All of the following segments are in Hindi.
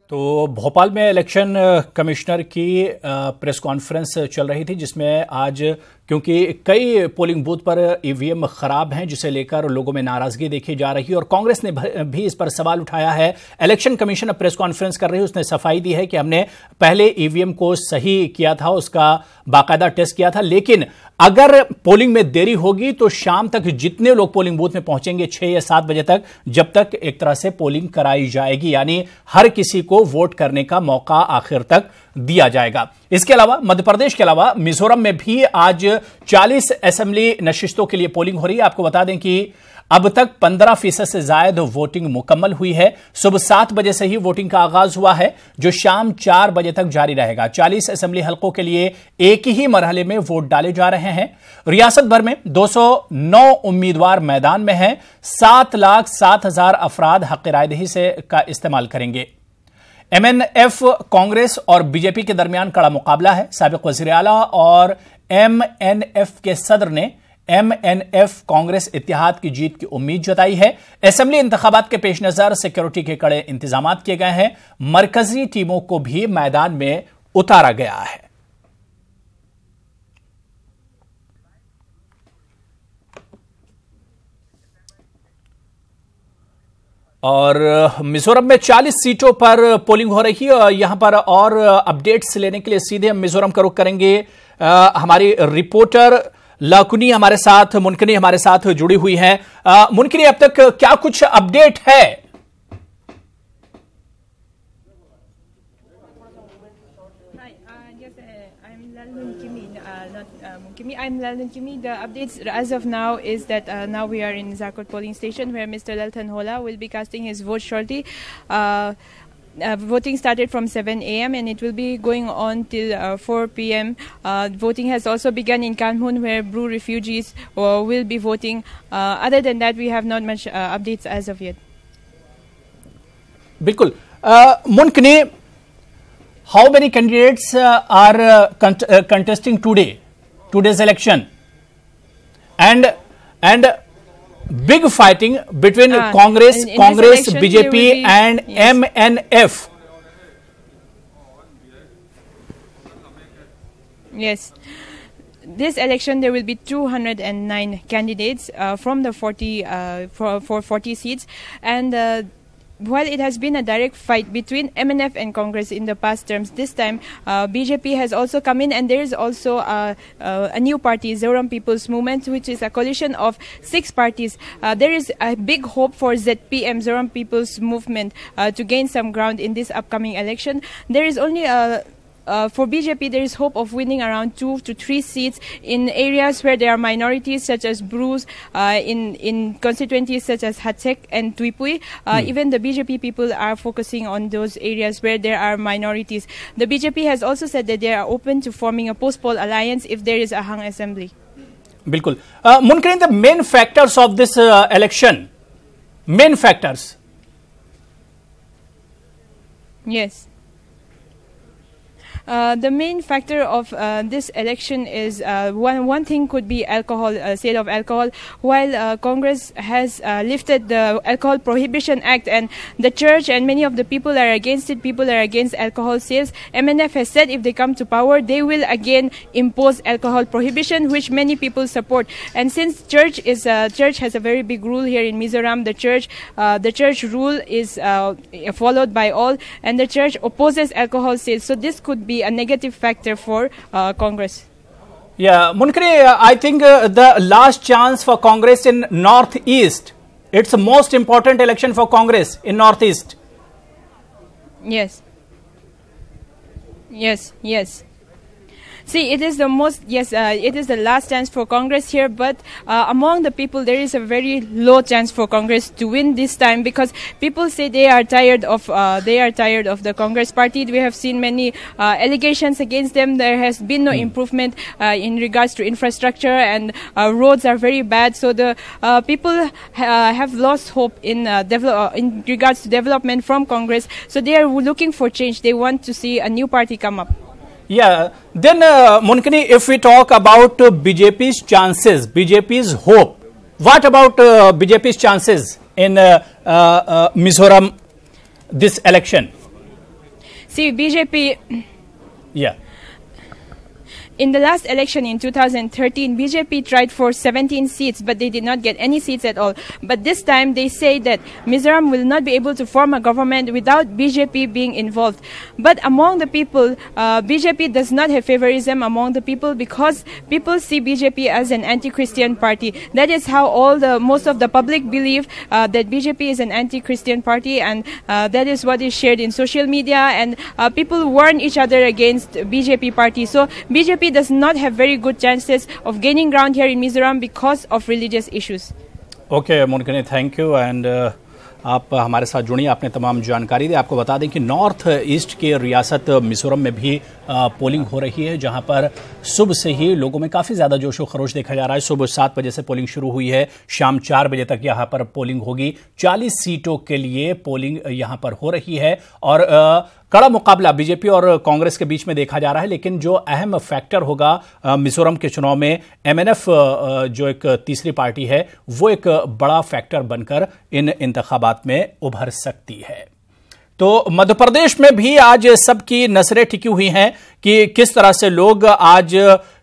तो भोपाल में इलेक्शन कमिश्नर की प्रेस कॉन्फ्रेंस चल रही थी, जिसमें आज क्योंकि कई पोलिंग बूथ पर ईवीएम खराब हैं, जिसे लेकर लोगों में नाराजगी देखी जा रही है और कांग्रेस ने भी इस पर सवाल उठाया है। इलेक्शन कमीशन प्रेस कॉन्फ्रेंस कर रही है, उसने सफाई दी है कि हमने पहले ईवीएम को सही किया था, उसका बाकायदा टेस्ट किया था, लेकिन अगर पोलिंग में देरी होगी तो शाम तक जितने लोग पोलिंग बूथ में पहुंचेंगे 6 या 7 बजे तक, जब तक एक तरह से पोलिंग कराई जाएगी, यानी हर किसी को वोट करने का मौका आखिर तक दिया जाएगा। इसके अलावा मध्य प्रदेश के अलावा मिजोरम में भी आज 40 असेंबली नशिस्तों के लिए पोलिंग हो रही है। आपको बता दें कि अब तक 15% से ज्यादा वोटिंग मुकम्मल हुई है। सुबह 7 बजे से ही वोटिंग का आगाज हुआ है, जो शाम 4 बजे तक जारी रहेगा। 40 असेंबली हलकों के लिए एक ही मरहले में वोट डाले जा रहे हैं। रियासत भर में 209 उम्मीदवार मैदान में हैं। 7,07,000 अफराद हक रायदही से का इस्तेमाल करेंगे। MNF कांग्रेस और बीजेपी के दरमियान कड़ा मुकाबला है। साबिक वजीर आला और MNF के सदर ने MNF कांग्रेस इत्तेहाद की जीत की उम्मीद जताई है। असेंबली इंतखाबात के पेश नजर सिक्योरिटी के कड़े इंतजाम किए गए हैं। मरकजी टीमों को भी मैदान में उतारा गया है। और मिजोरम में 40 सीटों पर पोलिंग हो रही है और यहां पर और अपडेट्स लेने के लिए सीधे हम मिजोरम का रुख करेंगे। हमारी रिपोर्टर लाकुनी हमारे साथ, मुनकनी हमारे साथ जुड़ी हुई हैं। मुनकनी, अब तक क्या कुछ अपडेट है? I'm Lalun Kimi. The updates as of now is that now we are in Zakot polling station where Mr. Laltan Hola will be casting his vote shortly. Voting started from 7 a.m. and it will be going on till 4 p.m. Voting has also begun in Kanhun where Bru refugees will be voting. Other than that, we have not much updates as of yet. Bilkul. Munkni, how many candidates are contesting today's election, and big fighting between Congress, BJP and yes. MNF. Yes. This election there will be 209 candidates from the 40 seats, and while it has been a direct fight between MNF and Congress in the past terms, this time BJP has also come in, and there is also a new party, Zoram People's Movement, which is a coalition of 6 parties. There is a big hope for ZPM, Zoram People's Movement, to gain some ground in this upcoming election. There is only for BJP, there is hope of winning around 2 to 3 seats in areas where there are minorities such as Brus, in constituencies such as Hatsek and Tuipui. Even the BJP people are focusing on those areas where there are minorities. The BJP has also said that they are open to forming a post-poll alliance if there is a hung assembly. Bilkul. Munkani, the main factors of this election, main factors. Yes. The main factor of this election is one thing could be alcohol, sale of alcohol. While Congress has lifted the Alcohol Prohibition Act and the church and many of the people are against it, people are against alcohol sales, MNF has said if they come to power, they will again impose alcohol prohibition, which many people support. And since church has a very big rule here in Mizoram, the church rule is followed by all, and the church opposes alcohol sales. So this could be a negative factor for Congress. Yeah, Munkani, I think the last chance for Congress in Northeast, it's the most important election for Congress in Northeast. Yes. Yes, yes. See, it is the most, yes, it is the last chance for Congress here, but among the people, there is a very low chance for Congress to win this time because people say they are tired of the Congress party. We have seen many allegations against them. There has been no improvement in regards to infrastructure, and roads are very bad. So the people have lost hope in regards to development from Congress. So they are looking for change. They want to see a new party come up. Yeah, then Munkani, if we talk about BJP's chances, BJP's hope, what about BJP's chances in Mizoram this election? See, BJP. Yeah. In the last election in 2013, BJP tried for 17 seats, but they did not get any seats at all. But this time, they say that Mizoram will not be able to form a government without BJP being involved. But among the people, BJP does not have favorism among the people because people see BJP as an anti-Christian party. That is how most of the public believe that BJP is an anti-Christian party, and that is what is shared in social media. And people warn each other against BJP party. So BJP does not have very good chances of gaining ground here in Mizoram because of religious issues. Okay, Monikini, thank you. And आप हमारे साथ जुड़िए, आपने तमाम जानकारी दी। आपको बता दें कि नॉर्थ ईस्ट के रियासत मिजोरम में भी पोलिंग हो रही है, जहां पर सुबह से ही लोगों में काफ़ी ज़्यादा जोशो खरोश देखा जा रहा है। सुबह 7 बजे से पोलिंग शुरू हुई है, शाम 4 बजे तक यहां पर पोलिंग होगी। 40 सीटों के लिए पोलिंग यहां पर हो रही है और कड़ा मुकाबला बीजेपी और कांग्रेस के बीच में देखा जा रहा है। लेकिन जो अहम फैक्टर होगा मिजोरम के चुनाव में, एमएनएफ जो एक तीसरी पार्टी है, वो एक बड़ा फैक्टर बनकर इन इंतखाबात में उभर सकती है। तो मध्य प्रदेश में भी आज सबकी नजरें टिकी हुई हैं कि किस तरह से लोग आज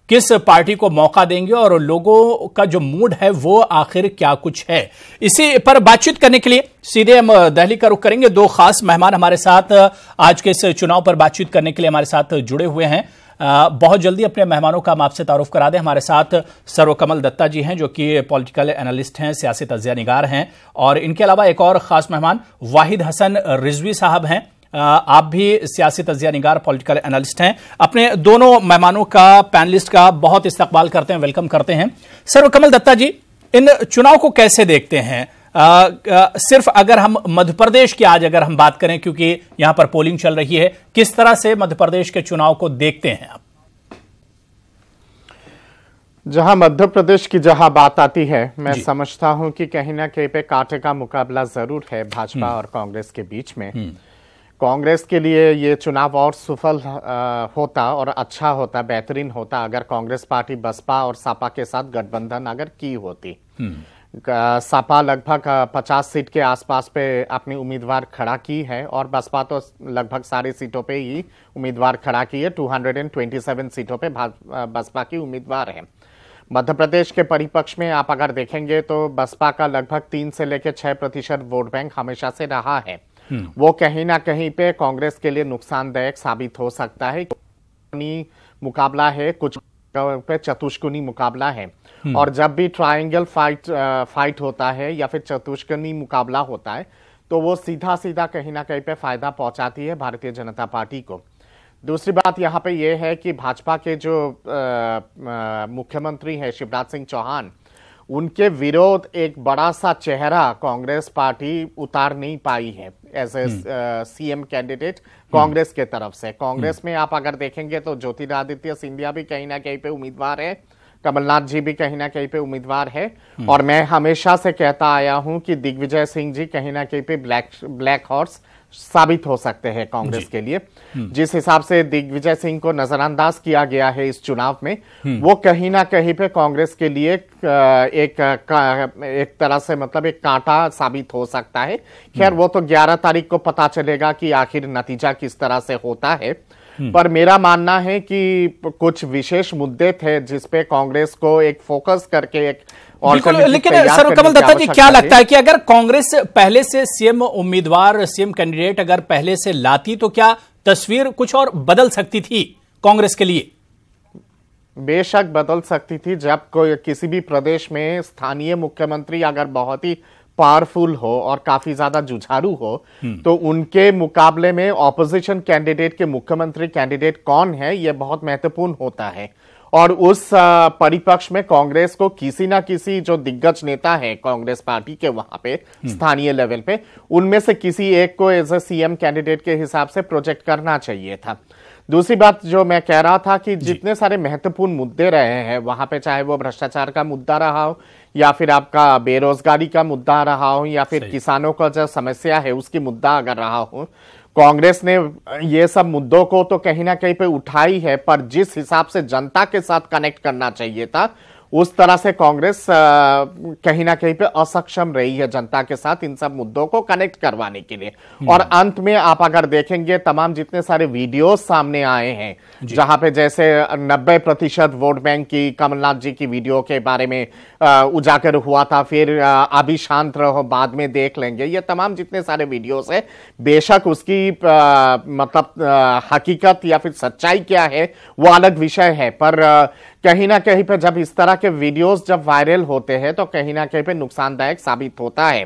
किस पार्टी को मौका देंगे और लोगों का जो मूड है वो आखिर क्या कुछ है। इसी पर बातचीत करने के लिए सीधे हम दिल्ली का रुख करेंगे। 2 खास मेहमान हमारे साथ आज के इस चुनाव पर बातचीत करने के लिए हमारे साथ जुड़े हुए हैं। बहुत जल्दी अपने मेहमानों का हम आपसे तारुफ करा दें। हमारे साथ सर्वकमल दत्ता जी हैं, जो कि पॉलिटिकल एनालिस्ट हैं, सियासी तज्जिया निगार हैं, और इनके अलावा एक और खास मेहमान वाहिद हसन रिजवी साहब हैं। आप भी सियासी तज्जिया निगार, पॉलिटिकल एनालिस्ट हैं। अपने दोनों मेहमानों का, पैनलिस्ट का बहुत इस्तकबाल करते हैं, वेलकम करते हैं। सर्वकमल दत्ता जी, इन चुनाव को कैसे देखते हैं? सिर्फ अगर हम मध्य प्रदेश की आज अगर हम बात करें, क्योंकि यहां पर पोलिंग चल रही है, किस तरह से मध्य प्रदेश के चुनाव को देखते हैं आप? जहां मध्य प्रदेश की जहां बात आती है, मैं समझता हूं कि कहीं ना कहीं पे कांटे का मुकाबला जरूर है भाजपा और कांग्रेस के बीच में। कांग्रेस के लिए ये चुनाव और सफल होता और अच्छा होता, बेहतरीन होता अगर कांग्रेस पार्टी बसपा और सपा के साथ गठबंधन अगर की होती। सपा लगभग 50 सीट के आसपास पे अपनी उम्मीदवार खड़ा की है और बसपा तो लगभग सारी सीटों पे ही उम्मीदवार खड़ा की है। 227 सीटों पे बसपा की उम्मीदवार है। मध्य प्रदेश के परिपक्ष में आप अगर देखेंगे तो बसपा का लगभग 3 से लेकर 6% वोट बैंक हमेशा से रहा है। वो कहीं ना कहीं पे कांग्रेस के लिए नुकसानदायक साबित हो सकता है। मुकाबला है, कुछ पे चतुष्कोणी मुकाबला है, और जब भी ट्रायंगल फाइट होता है या फिर चतुष्कोणी मुकाबला होता है तो वो सीधा सीधा कहीं ना कहीं पे फायदा पहुंचाती है भारतीय जनता पार्टी को। दूसरी बात यहाँ पे ये है कि भाजपा के जो मुख्यमंत्री है शिवराज सिंह चौहान, उनके विरोध एक बड़ा सा चेहरा कांग्रेस पार्टी उतार नहीं पाई है as a CM candidate Congress के तरफ से। कांग्रेस में आप अगर देखेंगे तो ज्योतिरादित्य सिंधिया भी कहीं ना कहीं पे उम्मीदवार है, कमलनाथ जी भी कहीं ना कहीं पे उम्मीदवार है, और मैं हमेशा से कहता आया हूं कि दिग्विजय सिंह जी कहीं ना कहीं पे ब्लैक हॉर्स साबित हो सकते हैं कांग्रेस के लिए। जिस हिसाब से दिग्विजय सिंह को नजरअंदाज किया गया है इस चुनाव में, वो कहीं ना कहीं पे कांग्रेस के लिए एक तरह से मतलब एक कांटा साबित हो सकता है। खैर वो तो 11 तारीख को पता चलेगा कि आखिर नतीजा किस तरह से होता है। पर मेरा मानना है कि कुछ विशेष मुद्दे थे जिसपे कांग्रेस को एक फोकस करके एक लेकिन सर्वकमल दत्ता जी, क्या लगता है कि अगर कांग्रेस पहले से सीएम उम्मीदवार, सीएम कैंडिडेट अगर पहले से लाती तो क्या तस्वीर कुछ और बदल सकती थी कांग्रेस के लिए? बेशक बदल सकती थी। जब कोई किसी भी प्रदेश में स्थानीय मुख्यमंत्री अगर बहुत ही पावरफुल हो और काफी ज्यादा जुझारू हो, तो उनके मुकाबले में ऑपोजिशन कैंडिडेट के मुख्यमंत्री कैंडिडेट कौन है ये बहुत महत्वपूर्ण होता है। और उस परिपक्ष में कांग्रेस को किसी ना किसी जो दिग्गज नेता है कांग्रेस पार्टी के वहां पे स्थानीय लेवल पे, उनमें से किसी एक को एज ए सीएम कैंडिडेट के हिसाब से प्रोजेक्ट करना चाहिए था। दूसरी बात जो मैं कह रहा था कि जितने सारे महत्वपूर्ण मुद्दे रहे हैं वहां पे, चाहे वो भ्रष्टाचार का मुद्दा रहा हो या फिर आपका बेरोजगारी का मुद्दा रहा हो या फिर किसानों का जो समस्या है उसकी मुद्दा अगर रहा हो, कांग्रेस ने ये सब मुद्दों को तो कहीं ना कहीं पे उठाई है, पर जिस हिसाब से जनता के साथ कनेक्ट करना चाहिए था उस तरह से कांग्रेस कहीं ना कहीं पे असक्षम रही है जनता के साथ इन सब मुद्दों को कनेक्ट करवाने के लिए। और अंत में आप अगर देखेंगे तमाम जितने सारे वीडियोस सामने आए हैं जहां पे जैसे 90% वोट बैंक की कमलनाथ जी की वीडियो के बारे में उजागर हुआ था, फिर अभी शांत रहो बाद में देख लेंगे, ये तमाम जितने सारे वीडियोस है बेशक उसकी मतलब हकीकत या फिर सच्चाई क्या है वो अलग विषय है, पर कहीं ना कहीं पे जब इस तरह के वीडियोस जब वायरल होते हैं तो कहीं ना कहीं पे नुकसानदायक साबित होता है।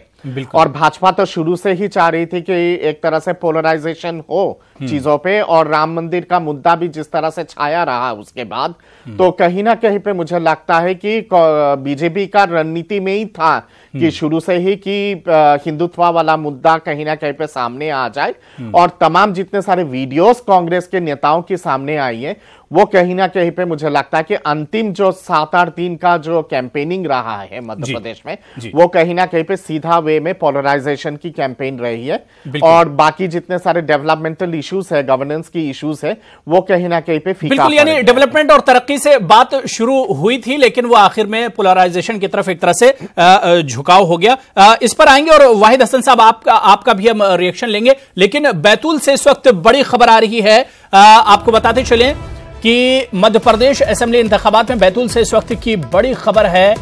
और भाजपा तो शुरू से ही चाह रही थी कि एक तरह से पोलराइजेशन हो चीजों पे, और राम मंदिर का मुद्दा भी जिस तरह से छाया रहा उसके बाद, तो कहीं ना कहीं पे मुझे लगता है कि बीजेपी का रणनीति में ही था कि शुरू से ही कि हिंदुत्व वाला मुद्दा कहीं ना कहीं पे सामने आ जाए, और तमाम जितने सारे वीडियोस कांग्रेस के नेताओं के सामने आई है वो कहीं ना कहीं पे मुझे लगता है कि अंतिम जो 7-8 दिन का जो कैंपेनिंग रहा है मध्य प्रदेश में वो कहीं ना कहीं पे सीधा वे में पोलराइजेशन की कैंपेन रही है, और बाकी जितने सारे डेवलपमेंटल इश्यूज है, गवर्नेंस की इश्यूज है, वो कहीं ना कहीं पे फीका बिल्कुल, यानी डेवलपमेंट और तरक्की से बात शुरू हुई थी लेकिन वो आखिर में पोलराइजेशन की तरफ एक तरह से झुकाव हो गया। इस पर आएंगे और वाहिद हसन साहब आपका भी हम रिएक्शन लेंगे, लेकिन बैतूल से इस वक्त बड़ी खबर आ रही है। आपको बताते चलें कि मध्य प्रदेश असेंबली इंतखाबात में बैतूल से इस वक्त की बड़ी खबर है,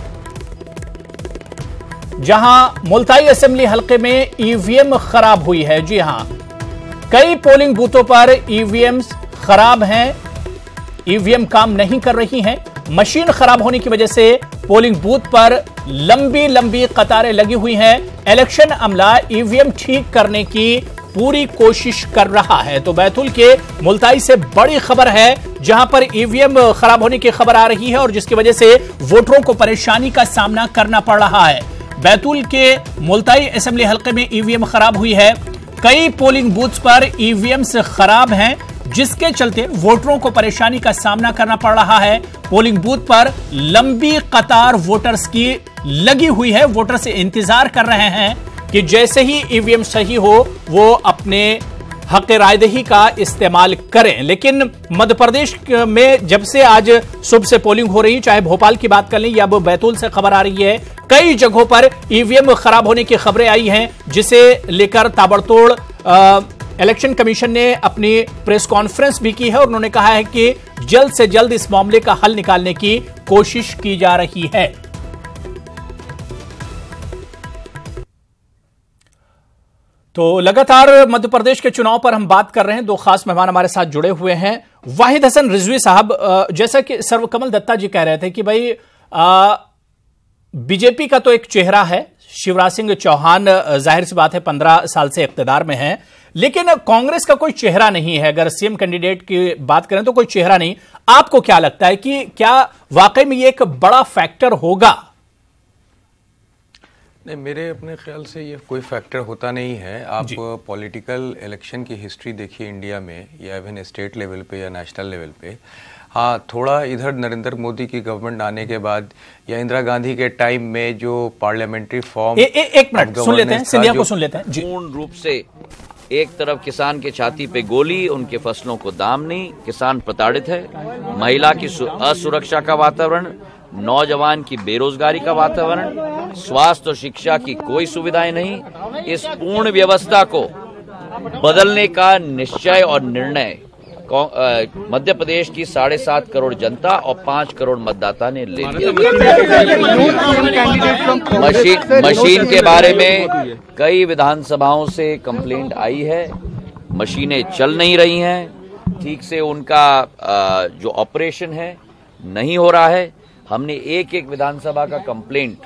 जहां मुल्ताई असेंबली हलके में ईवीएम खराब हुई है। जी हां, कई पोलिंग बूथों पर ईवीएम खराब हैं, ईवीएम काम नहीं कर रही हैं। मशीन खराब होने की वजह से पोलिंग बूथ पर लंबी लंबी कतारें लगी हुई हैं। इलेक्शन अमला ईवीएम ठीक करने की पूरी कोशिश कर रहा है। तो बैतूल के मुल्ताई से बड़ी खबर है, जहां पर ईवीएम खराब होने की खबर आ रही है और जिसकी वजह से वोटरों को परेशानी का सामना करना पड़ रहा है। बैतूल के मुल्ताई असेंबली हलके में ईवीएम खराब हुई है। कई पोलिंग बूथ्स पर ईवीएम से खराब हैं, जिसके चलते वोटरों को परेशानी का सामना करना पड़ रहा है। पोलिंग बूथ पर लंबी कतार वोटर्स की लगी हुई है। वोटर्स इंतजार कर रहे हैं कि जैसे ही ईवीएम सही हो वो अपने हक रायदही का इस्तेमाल करें। लेकिन मध्य प्रदेश में जब से आज सुबह से पोलिंग हो रही, चाहे भोपाल की बात कर लें या अब बैतूल से खबर आ रही है, कई जगहों पर ईवीएम खराब होने की खबरें आई हैं, जिसे लेकर ताबड़तोड़ इलेक्शन कमीशन ने अपनी प्रेस कॉन्फ्रेंस भी की है और उन्होंने कहा है कि जल्द से जल्द इस मामले का हल निकालने की कोशिश की जा रही है। तो लगातार मध्य प्रदेश के चुनाव पर हम बात कर रहे हैं। दो खास मेहमान हमारे साथ जुड़े हुए हैं। वाहिद हसन रिजवी साहब, जैसा कि सर्वकमल दत्ता जी कह रहे थे कि भाई बीजेपी का तो एक चेहरा है, शिवराज सिंह चौहान जाहिर सी बात है 15 साल से इख्तिदार में है, लेकिन कांग्रेस का कोई चेहरा नहीं है। अगर सीएम कैंडिडेट की बात करें तो कोई चेहरा नहीं। आपको क्या लगता है कि क्या वाकई में ये एक बड़ा फैक्टर होगा? नहीं, मेरे अपने ख्याल से ये कोई फैक्टर होता नहीं है। आप पॉलिटिकल इलेक्शन की हिस्ट्री देखिए इंडिया में, या इवन स्टेट लेवल पे या नेशनल लेवल पे। हाँ, थोड़ा इधर नरेंद्र मोदी की गवर्नमेंट आने के बाद या इंदिरा गांधी के टाइम में जो पार्लियामेंट्री फॉर्म एक मिनट सुन लेते हैं, सिंधिया को सुन लेते हैं। पूर्ण रूप से एक तरफ किसान के छाती पे गोली, उनके फसलों को दाम नहीं, किसान प्रताड़ित है, महिला की असुरक्षा का वातावरण, नौजवान की बेरोजगारी का वातावरण, स्वास्थ्य और शिक्षा की कोई सुविधाएं नहीं। इस पूर्ण व्यवस्था को बदलने का निश्चय और निर्णय मध्य प्रदेश की 7.5 करोड़ जनता और 5 करोड़ मतदाता ने ले लिया। मशीन के बारे में कई विधानसभाओं से कंप्लेंट आई है, मशीनें चल नहीं रही हैं, ठीक से उनका जो ऑपरेशन है नहीं हो रहा है। हमने एक विधानसभा का कंप्लेंट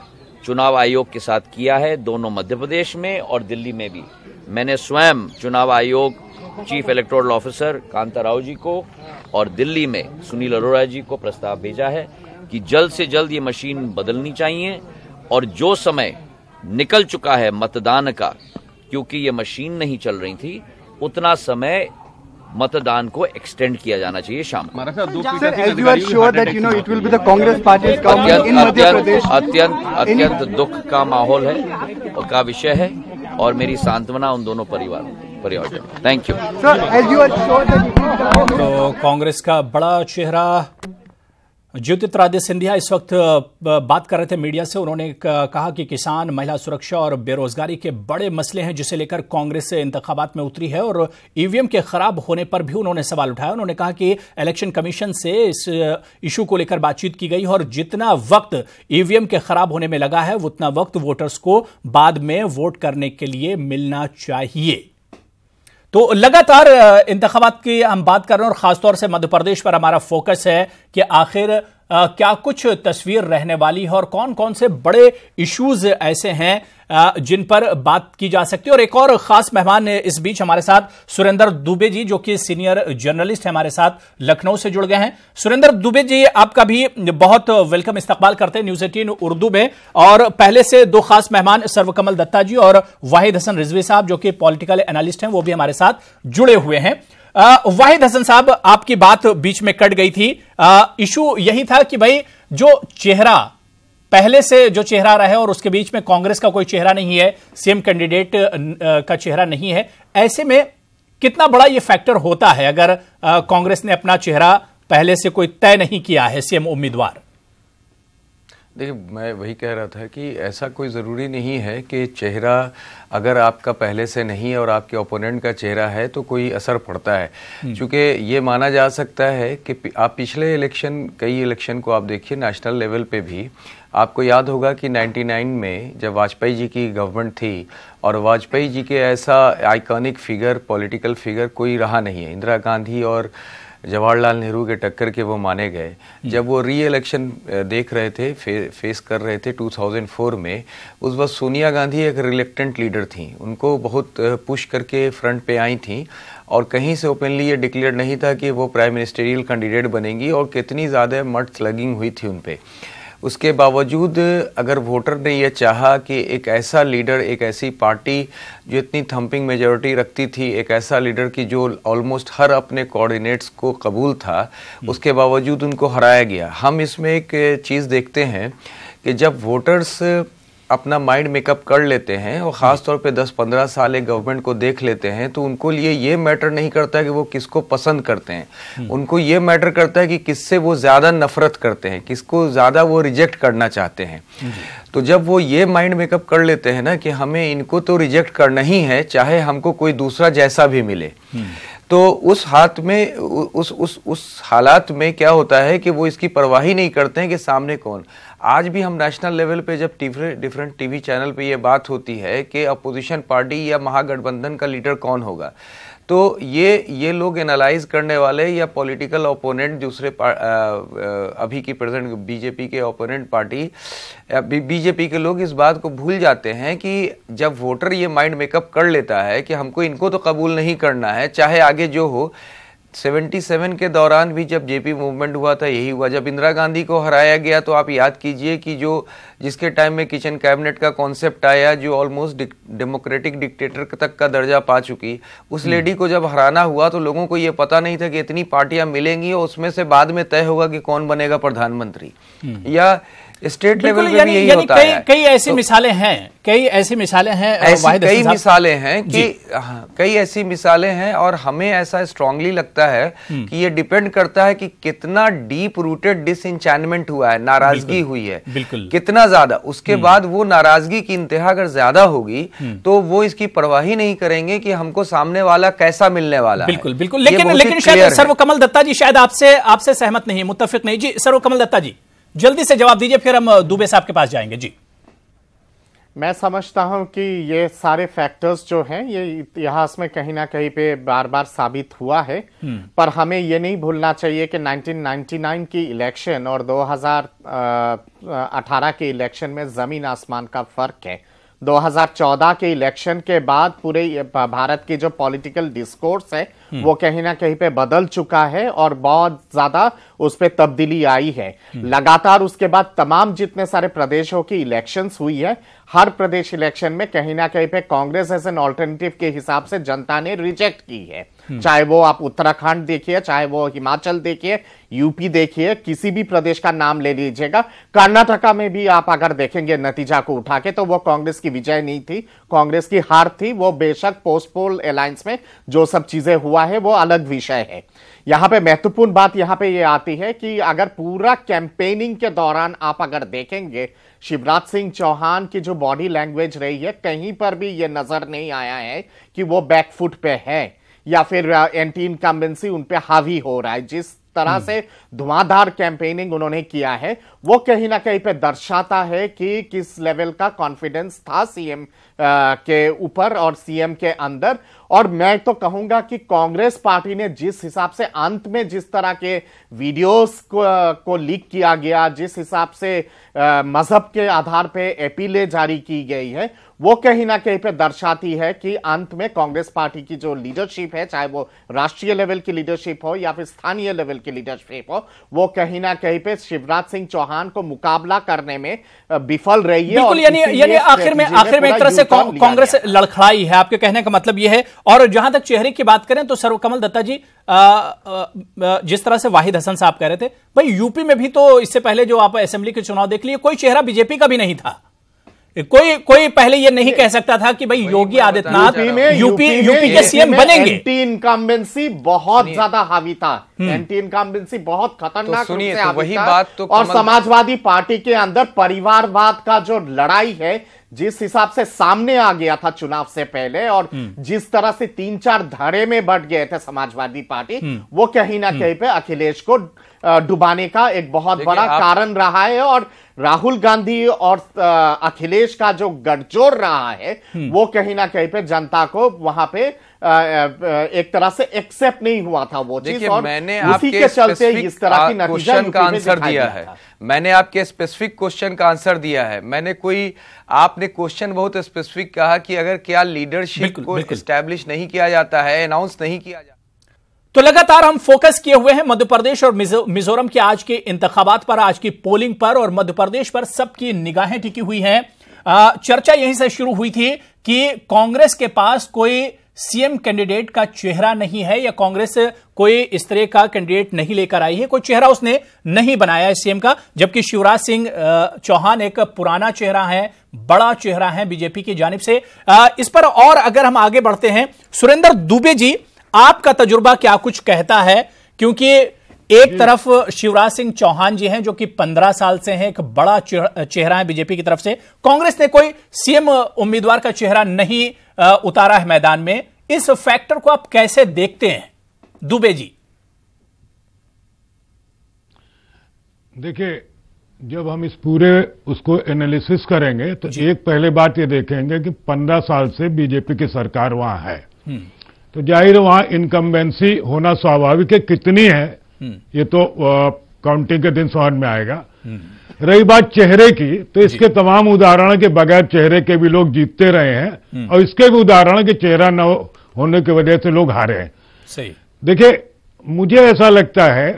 चुनाव आयोग के साथ किया है, दोनों मध्य प्रदेश में और दिल्ली में भी। मैंने स्वयं चुनाव आयोग chief electoral officer Kanta Rao ji को और दिल्ली में सुनील अरोड़ा जी को प्रस्ताव भेजा है कि जल्द से जल्द ये मशीन बदलनी चाहिए, और जो समय निकल चुका है मतदान का, क्योंकि ये मशीन नहीं चल रही थी, उतना समय मतदान को एक्सटेंड किया जाना चाहिए शाम को। अत्यंत दुख का माहौल है और का विषय है, और मेरी सांत्वना उन दोनों परिवारों। Thank you. तो कांग्रेस का बड़ा चेहरा ज्योतिरादित्य सिंधिया इस वक्त बात कर रहे थे मीडिया से। उन्होंने कहा कि किसान, महिला सुरक्षा और बेरोजगारी के बड़े मसले हैं जिसे लेकर कांग्रेस इंतखाबात में उतरी है, और ईवीएम के खराब होने पर भी उन्होंने सवाल उठाया। उन्होंने कहा कि इलेक्शन कमीशन से इस इशू को लेकर बातचीत की गई और जितना वक्त ईवीएम के खराब होने में लगा है उतना वक्त वोटर्स को बाद में वोट करने के लिए मिलना चाहिए। तो लगातार इंतखाबात की हम बात कर रहे हैं और खासतौर से मध्य प्रदेश पर हमारा फोकस है कि आखिर क्या कुछ तस्वीर रहने वाली है और कौन कौन से बड़े इश्यूज ऐसे हैं जिन पर बात की जा सकती है। और एक और खास मेहमान इस बीच हमारे साथ सुरेंद्र दुबे जी, जो कि सीनियर जर्नलिस्ट हैं, हमारे साथ लखनऊ से जुड़ गए हैं। सुरेंद्र दुबे जी, आपका भी बहुत वेलकम, इस्तकबाल करते हैं न्यूज 18 उर्दू में। और पहले से दो खास मेहमान सर्वकमल दत्ता जी और वाहिद हसन रिजवी साहब, जो कि पॉलिटिकल एनालिस्ट हैं, वो भी हमारे साथ जुड़े हुए हैं। वाहिद हसन साहब, आपकी बात बीच में कट गई थी। इशू यही था कि भाई जो चेहरा पहले से जो चेहरा रहा है और उसके बीच में कांग्रेस का कोई चेहरा नहीं है, सीएम कैंडिडेट का चेहरा नहीं है, ऐसे में कितना बड़ा ये फैक्टर होता है अगर कांग्रेस ने अपना चेहरा पहले से कोई तय नहीं किया है, सीएम उम्मीदवार? देखिए, मैं वही कह रहा था कि ऐसा कोई ज़रूरी नहीं है कि चेहरा अगर आपका पहले से नहीं है और आपके ओपोनेंट का चेहरा है तो कोई असर पड़ता है। क्योंकि ये माना जा सकता है कि आप पिछले इलेक्शन, कई इलेक्शन को आप देखिए नेशनल लेवल पे भी, आपको याद होगा कि 99 में जब वाजपेयी जी की गवर्नमेंट थी और वाजपेयी जी के ऐसा आइकॉनिक फिगर, पॉलिटिकल फिगर कोई रहा नहीं है। इंदिरा गांधी और जवाहरलाल नेहरू के टक्कर के वो माने गए। जब वो री इलेक्शन देख रहे थे, फेस कर रहे थे 2004 में, उस वक्त सोनिया गांधी एक रिलेक्टेंट लीडर थी, उनको बहुत पुश करके फ्रंट पे आई थी और कहीं से ओपनली ये डिक्लेयर नहीं था कि वो प्राइम मिनिस्टरियल कैंडिडेट बनेंगी, और कितनी ज़्यादा मट स्लगिंग हुई थी उन पे। उसके बावजूद अगर वोटर ने यह चाहा कि एक ऐसा लीडर, एक ऐसी पार्टी जो इतनी थम्पिंग मेजॉरिटी रखती थी, एक ऐसा लीडर की जो ऑलमोस्ट हर अपने कोऑर्डिनेट्स को कबूल था, उसके बावजूद उनको हराया गया। हम इसमें एक चीज़ देखते हैं कि जब वोटर्स अपना माइंड मेकअप कर लेते हैं और ख़ास तौर पे 10-15 साल एक गवर्नमेंट को देख लेते हैं, तो उनको लिए ये मैटर नहीं करता कि वो किसको पसंद करते हैं, उनको ये मैटर करता है कि किससे वो ज़्यादा नफरत करते हैं, किसको ज़्यादा वो रिजेक्ट करना चाहते हैं। तो जब वो ये माइंड मेकअप कर लेते हैं ना कि हमें इनको तो रिजेक्ट करना ही है, चाहे हमको कोई दूसरा जैसा भी मिले, तो उस हाथ में उस हालात में क्या होता है कि वो इसकी परवाह ही नहीं करते हैं कि सामने कौन। आज भी हम नेशनल लेवल पे जब डिफरेंट टीवी चैनल पे ये बात होती है कि अपोजिशन पार्टी या महागठबंधन का लीडर कौन होगा, तो ये लोग एनालाइज करने वाले या पॉलिटिकल ओपोनेंट दूसरे अभी की प्रेजेंट बीजेपी के ओपोनेंट पार्टी, बीजेपी के लोग इस बात को भूल जाते हैं कि जब वोटर ये माइंड मेकअप कर लेता है कि हमको इनको तो कबूल नहीं करना है, चाहे आगे जो हो। 77 के दौरान भी जब जेपी मूवमेंट हुआ था, यही हुआ। जब इंदिरा गांधी को हराया गया तो आप याद कीजिए कि जिसके टाइम में किचन कैबिनेट का कॉन्सेप्ट आया, जो ऑलमोस्ट डेमोक्रेटिक डिक्टेटर तक का दर्जा पा चुकी, उस लेडी को जब हराना हुआ तो लोगों को ये पता नहीं था कि इतनी पार्टियां मिलेंगी और उसमें से बाद में तय होगा कि कौन बनेगा प्रधानमंत्री। या स्टेट लेवल पे भी यही होता है। कई ऐसी मिसालें हैं, कई ऐसी मिसालें हैं, कई मिसालें हैं कि कई ऐसी मिसालें हैं, और हमें ऐसा स्ट्रांगली लगता है कि ये डिपेंड करता है कि कितना डीप रूटेड डिसइंचैनमेंट हुआ है, नाराजगी हुई है, कितना ज्यादा। उसके बाद वो नाराजगी की इंतहा अगर ज्यादा होगी तो वो इसकी परवाह ही नहीं करेंगे कि हमको सामने वाला कैसा मिलने वाला है। बिल्कुल। लेकिन शायद सर्वकमल दत्ता जी शायद आपसे सहमत नहीं, मुत्तफिक नहीं। जी सर्वकमल दत्ता जी, जल्दी से जवाब दीजिए, फिर हम दुबे साहब के पास जाएंगे। जी, मैं समझता हूं कि ये सारे फैक्टर्स जो हैं ये इतिहास में कहीं ना कहीं पे बार बार साबित हुआ है, पर हमें ये नहीं भूलना चाहिए कि 1999 की इलेक्शन और 2018 के इलेक्शन में जमीन आसमान का फर्क है। 2014 के इलेक्शन के बाद पूरे भारत की जो पॉलिटिकल डिस्कोर्स है वो कहीं ना कहीं पे बदल चुका है और बहुत ज्यादा उस पे तब्दीली आई है। लगातार उसके बाद तमाम जितने सारे प्रदेशों की इलेक्शंस हुई है, हर प्रदेश इलेक्शन में कहीं ना कहीं पे कांग्रेस एज एन ऑल्टरनेटिव के हिसाब से जनता ने रिजेक्ट की है। चाहे वो आप उत्तराखंड देखिए, चाहे वो हिमाचल देखिए, यूपी देखिए, किसी भी प्रदेश का नाम ले लीजिएगा। कर्नाटका में भी आप अगर देखेंगे नतीजा को उठा के, तो वो कांग्रेस की विजय नहीं थी, कांग्रेस की हार थी। वो बेशक पोस्ट पोल अलायंस में जो सब चीजें हुआ है वो अलग विषय है। यहां पे महत्वपूर्ण बात यहां पे ये आती है कि अगर पूरा कैंपेनिंग के दौरान आप अगर देखेंगे शिवराज सिंह चौहान की जो बॉडी लैंग्वेज रही है, कहीं पर भी ये नजर नहीं आया है कि वो बैकफुट पे है या फिर एंटी इनकम्बेंसी उन पे हावी हो रहा है। जिस तरह से धुआंधार कैंपेनिंग उन्होंने किया है, वो कहीं ना कहीं पे दर्शाता है कि किस लेवल का कॉन्फिडेंस था सीएम के ऊपर और सीएम के अंदर। और मैं तो कहूंगा कि कांग्रेस पार्टी ने जिस हिसाब से अंत में जिस तरह के वीडियोस को लीक किया गया, जिस हिसाब से मजहब के आधार पे अपीलें जारी की गई है, वो कहीं ना कहीं पे दर्शाती है कि अंत में कांग्रेस पार्टी की जो लीडरशिप है, चाहे वो राष्ट्रीय लेवल की लीडरशिप हो या फिर स्थानीय लेवल की लीडरशिप हो, वो कहीं ना कहीं पे शिवराज सिंह चौहान को मुकाबला करने में विफल रही है। बिल्कुल, यानी आखिर में एक तरह से कांग्रेस लड़खड़ाई है, आपके कहने का मतलब यह है। और जहां तक चेहरे की बात करें तो सर्वकमल दत्ता जी, जिस तरह से वाहिद हसन साहब कह रहे थे, भाई यूपी में भी तो इससे पहले जो आप असेंबली के चुनाव देख लिए, कोई चेहरा बीजेपी का भी नहीं था। कोई पहले ये नहीं कह सकता था कि भाई योगी आदित्यनाथ यूपी के सीएम बनेंगे। एंटी इनकम्बेंसी बहुत ज्यादा हावी था, एंटी इनकम्बेंसी बहुत खतरनाक रूप से हावी था। और समाजवादी पार्टी के अंदर परिवारवाद का जो लड़ाई है, जिस हिसाब से सामने आ गया था चुनाव से पहले, और जिस तरह से 3-4 धड़े में बढ़ गए थे समाजवादी पार्टी, वो कहीं ना कहीं पे अखिलेश को डुबाने का एक बहुत बड़ा कारण रहा है। और राहुल गांधी और अखिलेश का जो गठजोड़ रहा है, वो कहीं ना कहीं पे जनता को वहां पे एक तरह से एक्सेप्ट नहीं हुआ था वो चीज। और मैंने उसी के चलते इस तरह की नतीजा का आंसर दिया है। मैंने आपके स्पेसिफिक क्वेश्चन का आंसर दिया है। आपने क्वेश्चन बहुत स्पेसिफिक कहा कि अगर क्या लीडरशिप को एस्टैब्लिश नहीं किया जाता है, अनाउंस नहीं किया जाता। तो लगातार हम फोकस किए हुए हैं मध्य प्रदेश और मिजोरम के आज के इंतखाबात पर, आज की पोलिंग पर, और मध्य प्रदेश पर सबकी निगाहें टिकी हुई हैं। चर्चा यहीं से शुरू हुई थी कि कांग्रेस के पास कोई सीएम कैंडिडेट का चेहरा नहीं है, या कांग्रेस कोई इस तरह का कैंडिडेट नहीं लेकर आई है, कोई चेहरा उसने नहीं बनाया है सीएम का। जबकि शिवराज सिंह चौहान एक पुराना चेहरा है, बड़ा चेहरा है बीजेपी की जानिब से। इस पर और अगर हम आगे बढ़ते हैं, सुरेंद्र दुबे जी, आपका तजुर्बा क्या कुछ कहता है? क्योंकि एक तरफ शिवराज सिंह चौहान जी हैं जो कि 15 साल से हैं, एक बड़ा चेहरा है बीजेपी की तरफ से। कांग्रेस ने कोई सीएम उम्मीदवार का चेहरा नहीं उतारा है मैदान में। इस फैक्टर को आप कैसे देखते हैं दुबे जी? देखिए, जब हम इस पूरे उसको एनालिसिस करेंगे तो एक पहले बात ये देखेंगे कि 15 साल से बीजेपी की सरकार वहां है, तो जाहिर वहां इनकम्बेंसी होना स्वाभाविक है। कितनी है ये तो काउंटिंग के दिन समझ में आएगा। रही बात चेहरे की, तो इसके तमाम उदाहरण के बगैर चेहरे के भी लोग जीतते रहे हैं, और इसके भी उदाहरण के चेहरा न होने की वजह से लोग हारे हैं। सही। देखिए, मुझे ऐसा लगता है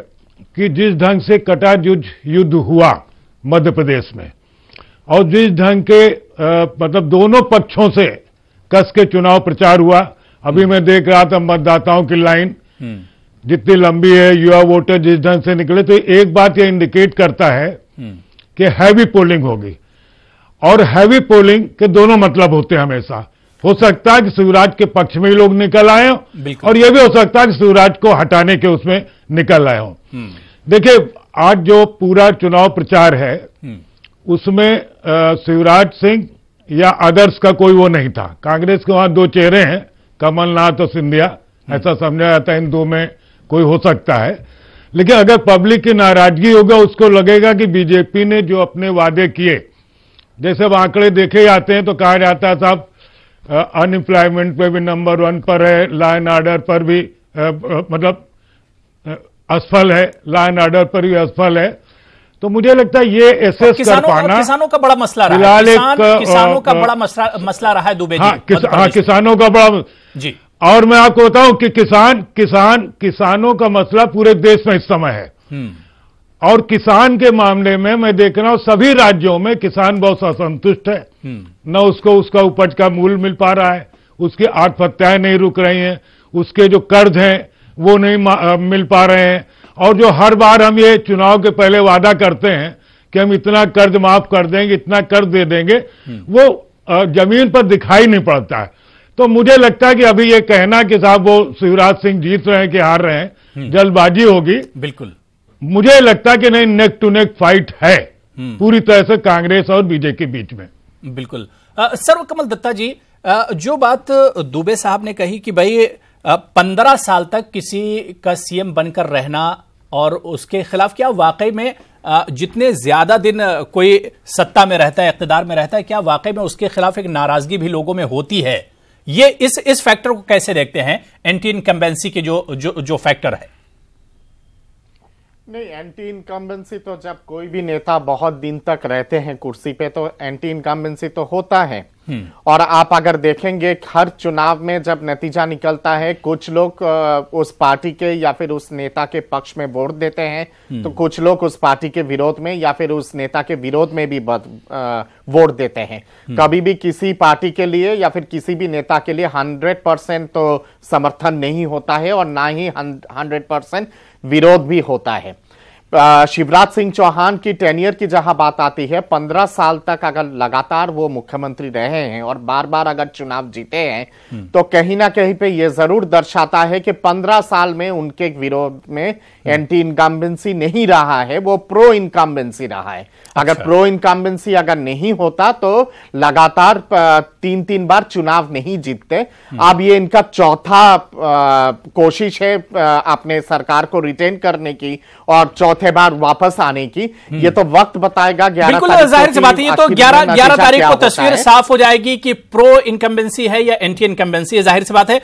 कि जिस ढंग से कटायुद्ध युद्ध हुआ मध्य प्रदेश में, और जिस ढंग के मतलब दोनों पक्षों से कस के चुनाव प्रचार हुआ, अभी मैं देख रहा था मतदाताओं की लाइन जितनी लंबी है, युवा वोटर जिस ढंग से निकले, तो एक बात यह इंडिकेट करता है कि हैवी पोलिंग होगी। और हैवी पोलिंग के दोनों मतलब होते हैं हमेशा। हो सकता है कि शिवराज के पक्ष में ही लोग निकल आए हो, और यह भी हो सकता है कि शिवराज को हटाने के उसमें निकल आए हो। देखिए, आज जो पूरा चुनाव प्रचार है उसमें शिवराज सिंह या अदर्स का कोई वो नहीं था। कांग्रेस के वहां 2 चेहरे हैं, कमलनाथ और सिंधिया, ऐसा समझा जाता है इन 2 में कोई हो सकता है। लेकिन अगर पब्लिक की नाराजगी होगा, उसको लगेगा कि बीजेपी ने जो अपने वादे किए, जैसे अब आंकड़े देखे जाते हैं तो कहा जाता है साहब अनएम्प्लॉयमेंट पे भी नंबर 1 पर है, लॉ एंड ऑर्डर पर भी मतलब असफल है, लॉ एंड ऑर्डर पर भी असफल है। तो मुझे लगता है ये एसेस कर पाना किसानों का बड़ा मसला रहा है। किसानों का बड़ा मसला रहा है दुबे जी। हाँ, किसानों का बड़ा जी। और मैं आपको बताऊं कि किसानों का मसला पूरे देश में इस समय है। और किसान के मामले में मैं देख रहा हूं सभी राज्यों में किसान बहुत असंतुष्ट है। न उसको उसका उपज का मूल्य मिल पा रहा है, उसकी आत्महत्याएं नहीं रुक रही हैं, उसके जो कर्ज हैं वो नहीं मिल पा रहे हैं, और जो हर बार हम ये चुनाव के पहले वादा करते हैं कि हम इतना कर्ज माफ कर देंगे, इतना कर्ज दे देंगे, वो जमीन पर दिखाई नहीं पड़ता है। तो मुझे लगता है कि अभी ये कहना कि साहब वो शिवराज सिंह जीत रहे हैं कि हार रहे हैं, जल्दबाजी होगी। बिल्कुल, मुझे लगता है कि नहीं, नेक टू नेक फाइट है पूरी तरह से कांग्रेस और बीजेपी के बीच में। बिल्कुल। सर्वकमल दत्ता जी, जो बात दुबे साहब ने कही कि भाई 15 साल तक किसी का सीएम बनकर रहना और उसके खिलाफ, क्या वाकई में जितने ज्यादा दिन कोई सत्ता में रहता है, इख्तिदार में रहता है, क्या वाकई में उसके खिलाफ एक नाराजगी भी लोगों में होती है? ये इस फैक्टर को कैसे देखते हैं, एंटी इनकम्बेंसी के जो फैक्टर है? नहीं, एंटी इनकम्बेंसी तो जब कोई भी नेता बहुत दिन तक रहते हैं कुर्सी पे तो एंटी इनकम्बेंसी तो होता है। और आप अगर देखेंगे हर चुनाव में जब नतीजा निकलता है, कुछ लोग उस पार्टी के या फिर उस नेता के पक्ष में वोट देते हैं, तो कुछ लोग उस पार्टी के विरोध में या फिर उस नेता के विरोध में भी वोट देते हैं। कभी भी किसी पार्टी के लिए या फिर किसी भी नेता के लिए 100% तो समर्थन नहीं होता है और ना ही 100% विरोध भी होता है। शिवराज सिंह चौहान की टेन्योर की जहां बात आती है, 15 साल तक अगर लगातार वो मुख्यमंत्री रहे हैं और बार बार अगर चुनाव जीते हैं, तो कहीं ना कहीं पे ये जरूर दर्शाता है कि 15 साल में उनके विरोध में एंटी इनकम्बेंसी नहीं रहा है, वो प्रो इनकम्बेंसी रहा है। अगर प्रो इनकम्बेंसी अगर नहीं होता तो लगातार 3 बार चुनाव नहीं जीतते। अब ये इनका चौथा कोशिश है अपने सरकार को रिटेन करने की और चौथे बार वापस आने की। ये तो वक्त बताएगा। 11 बिल्कुल जाहिर सी बात है, ये तो 11 तारीख को तस्वीर साफ हो जाएगी कि प्रो इनकम्बेंसी है या एंटी इनकम्बेंसी है। जाहिर सी बात है।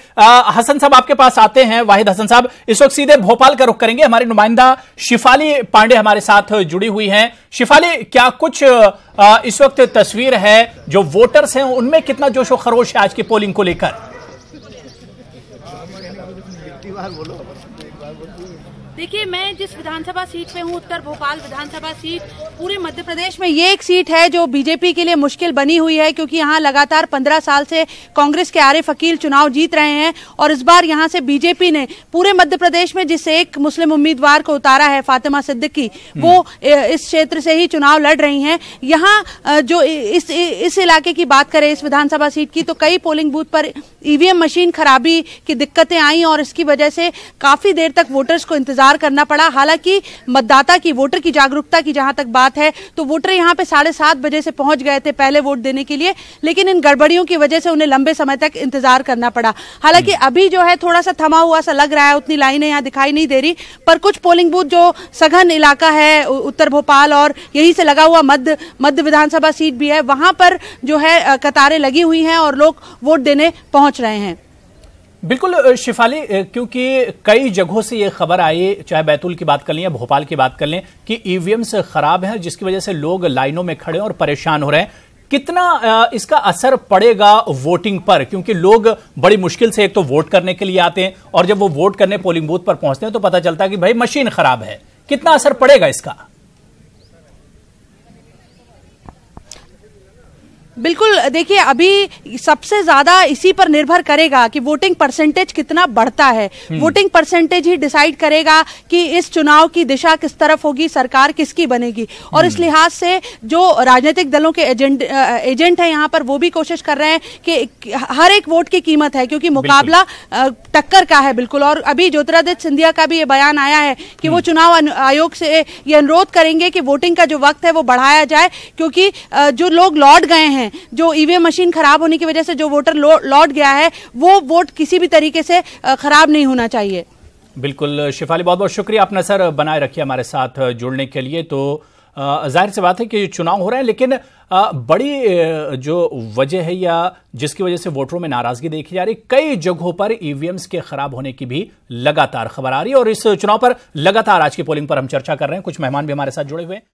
हसन साहब आपके पास आते हैं, वाहिद हसन साहब। इस वक्त सीधे भोपाल का रुख करेंगे। हमारी नुमाइंदा शिफाली पांडे हमारे साथ जुड़ी हुई हैं। शिफाली, क्या कुछ इस वक्त तस्वीर है, जो वोटर्स हैं उनमें कितना जोशो खरोश है आज की पोलिंग को लेकर? देखिए, मैं जिस विधानसभा सीट पे हूँ, उत्तर भोपाल विधानसभा सीट, पूरे मध्य प्रदेश में ये एक सीट है जो बीजेपी के लिए मुश्किल बनी हुई है, क्योंकि यहाँ लगातार 15 साल से कांग्रेस के आरिफ अकील चुनाव जीत रहे हैं और इस बार यहाँ से बीजेपी ने पूरे मध्य प्रदेश में जिस एक मुस्लिम उम्मीदवार को उतारा है, फातिमा सिद्दीकी, वो इस क्षेत्र से ही चुनाव लड़ रही हैं। यहाँ जो इस इलाके की बात करें, इस विधानसभा सीट की, तो कई पोलिंग बूथ पर ईवीएम मशीन खराबी की दिक्कतें आई और इसकी वजह से काफी देर तक वोटर्स को इंतजार करना पड़ा। हालांकि मतदाता की, वोटर की जागरूकता की जहां तक बात है, तो वोटर यहां पे 7:30 बजे से पहुंच गए थे पहले वोट देने के लिए, लेकिन इन गड़बड़ियों की वजह से उन्हें लंबे समय तक इंतजार करना पड़ा। हालांकि अभी जो है थोड़ा सा थमा हुआ सा लग रहा है, उतनी लाइनें यहां दिखाई नहीं दे रही, पर कुछ पोलिंग बूथ जो सघन इलाका है उत्तर भोपाल और यहीं से लगा हुआ मध्य विधानसभा सीट भी है, वहां पर जो है कतारें लगी हुई हैं और लोग वोट देने पहुंच रहे हैं। बिल्कुल शिफाली, क्योंकि कई जगहों से ये खबर आई, चाहे बैतूल की बात कर लें या भोपाल की बात कर लें, कि ईवीएम्स खराब हैं, जिसकी वजह से लोग लाइनों में खड़े और परेशान हो रहे हैं। कितना इसका असर पड़ेगा वोटिंग पर? क्योंकि लोग बड़ी मुश्किल से एक तो वोट करने के लिए आते हैं और जब वो वोट करने पोलिंग बूथ पर पहुंचते हैं तो पता चलता है कि भाई मशीन खराब है। कितना असर पड़ेगा इसका? बिल्कुल, देखिए, अभी सबसे ज्यादा इसी पर निर्भर करेगा कि वोटिंग परसेंटेज कितना बढ़ता है। वोटिंग परसेंटेज ही डिसाइड करेगा कि इस चुनाव की दिशा किस तरफ होगी, सरकार किसकी बनेगी। और इस लिहाज से जो राजनीतिक दलों के एजेंट हैं यहाँ पर, वो भी कोशिश कर रहे हैं कि हर एक वोट की कीमत है, क्योंकि मुकाबला टक्कर का है। बिल्कुल, और अभी ज्योतिरादित्य सिंधिया का भी ये बयान आया है कि वो चुनाव आयोग से ये अनुरोध करेंगे कि वोटिंग का जो वक्त है वो बढ़ाया जाए, क्योंकि जो लोग लौट गए हैं, जो ईवीएम मशीन खराब होने की वजह से जो वोटर लौट गया है, वो वोट किसी भी तरीके से खराब नहीं होना चाहिए। बिल्कुल शिफाली, बहुत बहुत शुक्रिया, आप नजर बनाए रखिए हमारे साथ जुड़ने के लिए। तो जाहिर सी बात है कि चुनाव हो रहे हैं, लेकिन बड़ी जो वजह है या जिसकी वजह से वोटरों में नाराजगी देखी जा रही, कई जगहों पर ईवीएम्स के खराब होने की भी लगातार खबर आ रही है। और इस चुनाव पर लगातार आज की पोलिंग पर हम चर्चा कर रहे हैं। कुछ मेहमान भी हमारे साथ जुड़े हुए हैं।